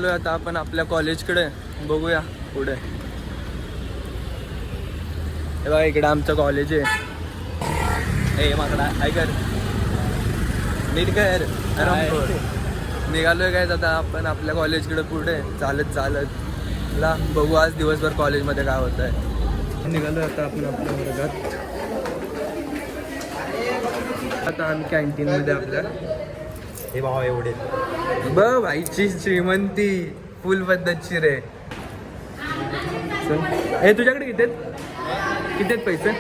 निघालोय आता आपण आपल्या कॉलेजकडे. बघूया पुढे. हे बघा इकडे आमचं कॉलेज आहे. हे माकडा ऐकर नीट कर. निघालोय काय आता आपण आपल्या कॉलेजकडे पुढे चालत चालत ला. बघू आज दिवसभर कॉलेजमध्ये काय होत आहे. निघालोय आता आपण आपल्या वर्गात. आता आम्ही कॅन्टीनमध्ये आपल्या. हे भावा एवढे भाईची श्रीमंती फुल पद्धतशीर आहे. हे तुझ्याकडे किती आहेत पैसे?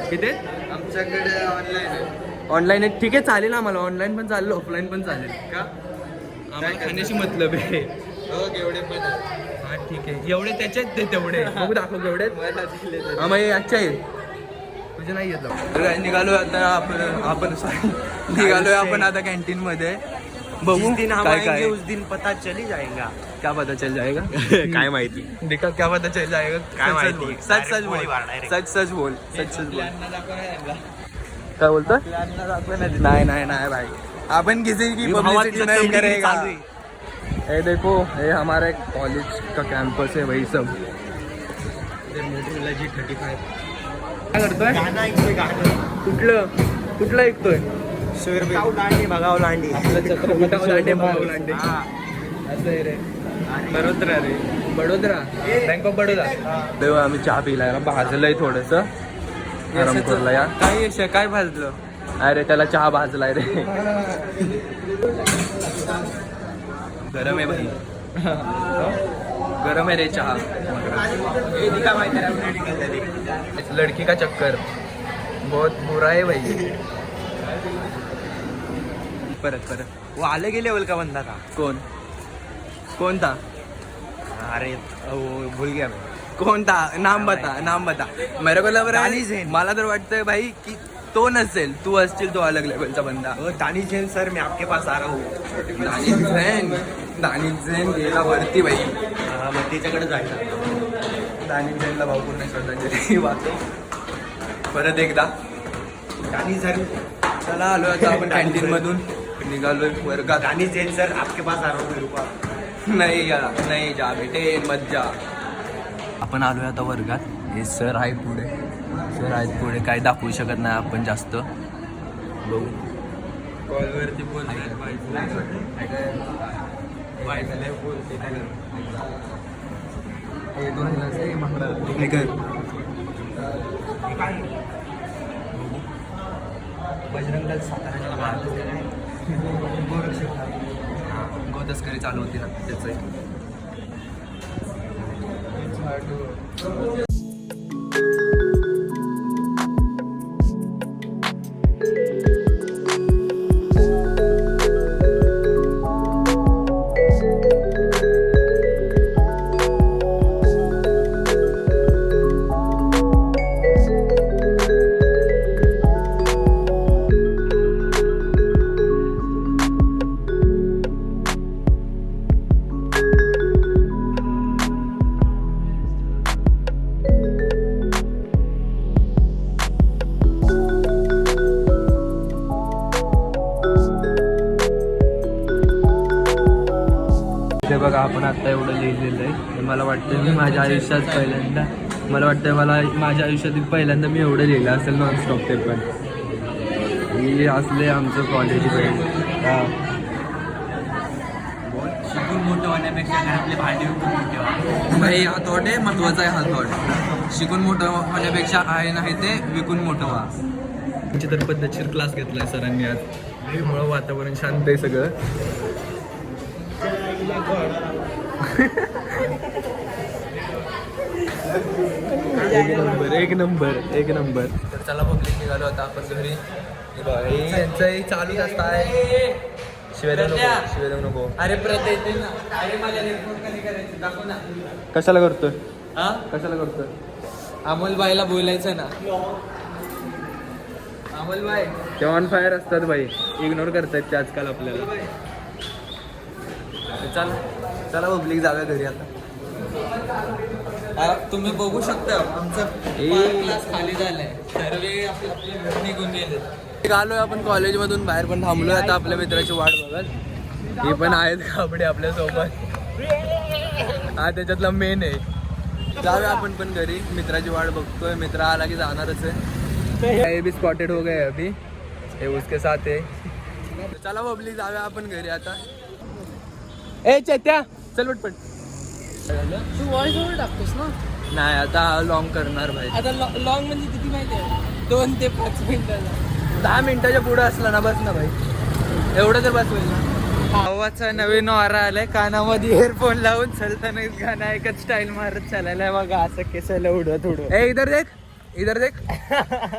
किती आहेत? आमच्याकडे ऑनलाईन आहे. ऑनलाईन आहे. ठीक आहे चालेल आम्हाला. ऑनलाईन पण चालेल ऑफलाईन पण चालेल. का आम्हाला खाण्याची मतलब आहे. हो एवढे पण हा ठीक आहे. एवढे त्याच्यात ते तेवढे बघू दाखव केवढे. हा मग अच्छा आहे तुझे नाही येत. निघालोय आता आपण निघालोय आपण आता कॅन्टीन मध्ये. बघू काय काय. उस दिन पता चली जाएगा. क्या पता चल जाएगा? काय माहिती देखा क्या पता चल जाएगा? काय माहिती. सच सच बोल. सच सच बोल. सच सच बोल. काय बोलतो? नाही नाही नाही भाई अपन किसी की पब्लिसिटी नहीं करेगा. ये देखो ये हमारे कॉलेज का कैंपस है भाई सब. काय करतोय? कुठलं कुठलं ऐकतोय? लांडी भगाव लांडी. असं आहे रे. बडोदरा रे. Vadodara bank of Baroda. तेव्हा आम्ही चहा पिलाय. भाजलंय थोडस. आराम करला या. काय भाजलं? अरे त्याला चहा भाजलाय रे. गरम आहे भाई. गरम है रे चहा. लड़की का चक्कर बहुत बुरा है भाई. परत वो अलग ही लेवल का बंदा था. कौन था? अरे वो भूल गया मैं. कौन था? नाम बता. मेरे को लग रहा है मला तर वाटतंय भाई की तो नसेल. तू असशील तो अलग लेवलचा बंदा. दानिश जैन सर मैं आपके पास आ रहा हूँ. दानिश जैन गेला वरती भाई. मग त्याच्याकडे जायचं. दानिश जैनला भाऊ पूर्ण श्रद्धांजली वाचो परत एकदा. दानिश सर चला आलो आता आपण कॅन्टीन मधून निघालोय वर्गात. दानिश जैन सर आपके पास आ रहा हूँ. नाही जा बेटे मत जा. आपण आलोय आता वर्गात. हे सर आहेत पुढे. काय दाखवू शकत नाही आपण जास्त. बघू कॉलवरती बजरंग दल सातारा गोतस्करी चालू होती ना त्याचं. ते बघा आपण आता एवढं लिहिलेलं आहे. मला वाटतं मी माझ्या आयुष्यात माझ्या आयुष्यातील पहिल्यांदा मी एवढं लिहिलं असेल नॉनस्टॉप. ते पण हे असले आमचं कॉलेज. शिकून मोठं होण्यापेक्षा घरातले भांडे विकून भाई हा थॉट आहे महत्वाचा आहे. हा थॉट शिकून मोठं होण्यापेक्षा आहे नाही ते विकून मोठं व्हा. त्यांची तर पद्धतशीर क्लास घेतलाय सरांनी आज. त्यामुळं वातावरण शांत आहे सगळं. एक नंबर. तर चला पब्लिक निघालो आता आपण घरी. यांचंही चालूच असतं आहे. शिवेदेव नको. अरे प्रत्येक कशाला करतोय? अमोलबाईला बोलायचं ना. अमोलबाई ते ऑन फायर असतात भाई. इग्नोर करतायत ते आजकाल आपल्याला. चला पब्लिक जाऊया घरी आता. तुम्ही बघू शकता आमचं क्लास खाली झालाय. सर्व आपले निघून गेले. आलोय आपण कॉलेजमधून बाहेर पण थांबलोय आता आपल्या मित्राची वाट बघत. हे पण आहेत कपडे आपल्या सोबत. हा त्याच्यातला मेन आहे. जाऊया आपण पण घरी. मित्राची वाट बघतोय. मित्र आला की जाणारच आहे. ये भी स्पॉटेड हो गए अभी. हे उसके साथ है. चला बबली जाऊया आपण घरी आता. ए चेत्या चल पटपट. तू व्हॉइस ओव्हर टाकतोस ना? नाही आता लॉंग करणार भाई. आता लॉंग म्हणजे किती माहिती आहे? 2 ते 5 मिनिटाचा. 10 मिनिटाच्या पुढे असला ना बस ना भाई. एवढं तर बस होईल ना. भावाचा नवीन वारा आलाय. कानामध्ये इयरफोन लावून चलताना गाणं ऐकत स्टाईल मारत चालायला बघा. असं केसाला उडत उडत. ए इधर देख. इधर देख.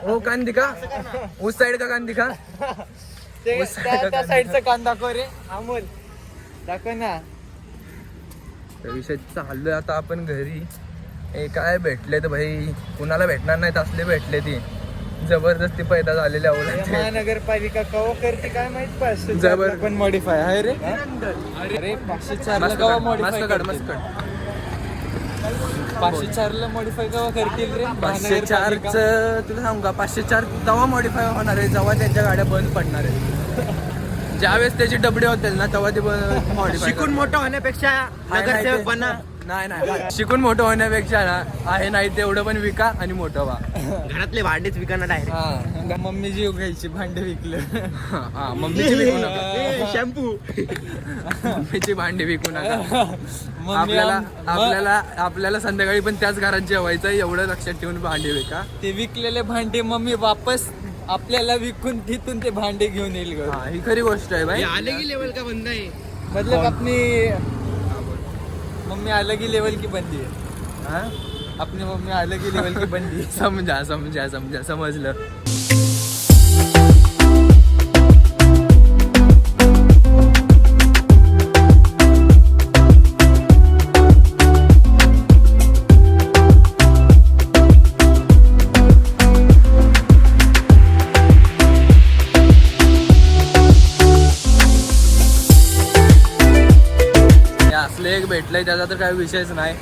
वो कान दिखा. उस साइड का कान दिखा. त्या साईडचा कान दाखव रे अमोल. दाखव ना. विषय चाललोय आता आपण घरी. हे काय भेटले तर भाई कुणाला भेटणार नाहीत असले भेटले. ती जबरदस्ती पैदा झालेले अवलंबून. महानगरपालिका कवा करते काय माहित. 500 जबर पण मॉडीफाय आहे रे. अरे 504 ला कवा मॉडीफाय मस्त कड मस्त कड. 504 ला मॉडीफाय कवा करतील रे. 504च तुला सांगू का 504 तेव्हा मॉडीफाय होणार आहे जेव्हा त्यांच्या गाड्या बंद पडणार आहेत. ज्यावेळेस त्याची डबडे होतील ना तेव्हा ते मॉडीफाय. शिकून मोठं होण्यापेक्षा नगरसेवक बना. नाही शिकून मोठं होण्यापेक्षा ना आहे नाही तेवढं पण विका आणि मोठं व्हा. घरातले भांडेच विकाना डायरेक्ट. हा मम्मी जीव घ्यायची भांडे विकलं. हा मम्मीची विकू नका. शॅम्पू. मम्मीची भांडी विकू नका. आपल्याला संध्याकाळी पण त्याच घरात जेवायचं एवढं लक्षात ठेवून भांडी विका. ते विकलेले भांडे मम्मी वापस आपल्याला विकून तिथून ते भांडे घेऊन येईल. ही खरी गोष्ट आहे भाई. अलग ही लेवल का बंदा है. मतलब अपनी मम्मी अलग ही लेवल की बंदी है. हाँ? अपनी मम्मी अलग ही लेवल की बंदी है. समझा समझा समझा समजलं. एक भेटलंय त्याचा तर काही विषयच नाही.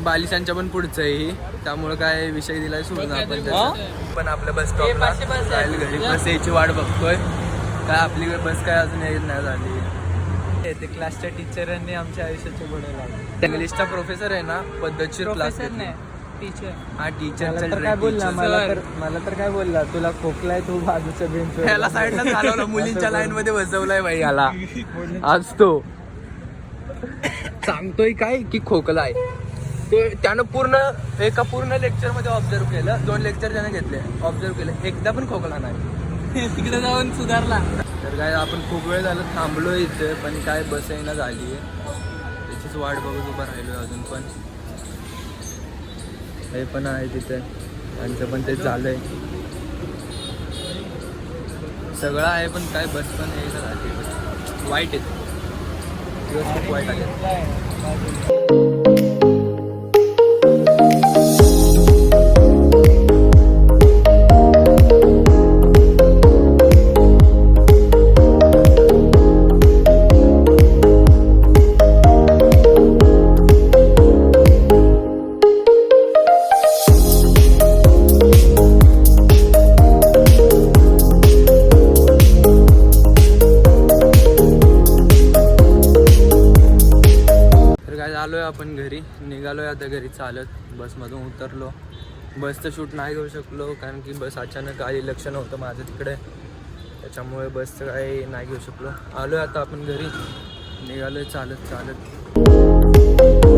बालिशांच्या पण पुढचं आहे त्यामुळे काय विषय दिलाय सोडून आपण पण आपल्या बस स्टॉपला जायला घरी बस यायची वाट बघतोय. काय आपली बस काय अजून येत नाही झाली. ते क्लासच्या टीचरांनी आमच्या आयुष्याचे घडवलं लागले. इंग्लिशचा प्रोफेसर आहे ना पद्धतशीर क्लास. टीचर. हा टीचर काय बोलला मला तर काय बोलला तुला खोकलाय तू बाजूच्या बेंच. ह्याला साईडला चालवलं मुलींच्या लाईन मध्ये बसवलाय बाई याला. आज तो सांगतोय काय की खोकला आहे. ते त्यानं पूर्ण लेक्चर मध्ये ऑब्झर्व केलं. 2 लेक्चर त्याने घेतले ऑब्झर्व केले. एकदा पण खोकला नाही. तिकडे जाऊन सुधारला. तर काय आपण खूप वेळ झालं थांबलो इथे पण काय बस येईना झाली आहे. त्याचीच वाट बघत उभं राहिलोय अजून पण. हे पण आहे तिथे त्यांचं पण ते चाललंय सगळं आहे पण काय बस पण येईना झाली. वाईट आहे. दिवस खूप वाईट आले. आलोय आपण घरी निघालोय आता घरी चालत. बसमधून उतरलो. बसचं शूट नाही घेऊ शकलो कारण की बस अचानक आली. लक्ष नव्हतं माझं तिकडे त्याच्यामुळे बसचं काही नाही घेऊ शकलो. आलोय आता आपण घरी निघालोय चालत चालत.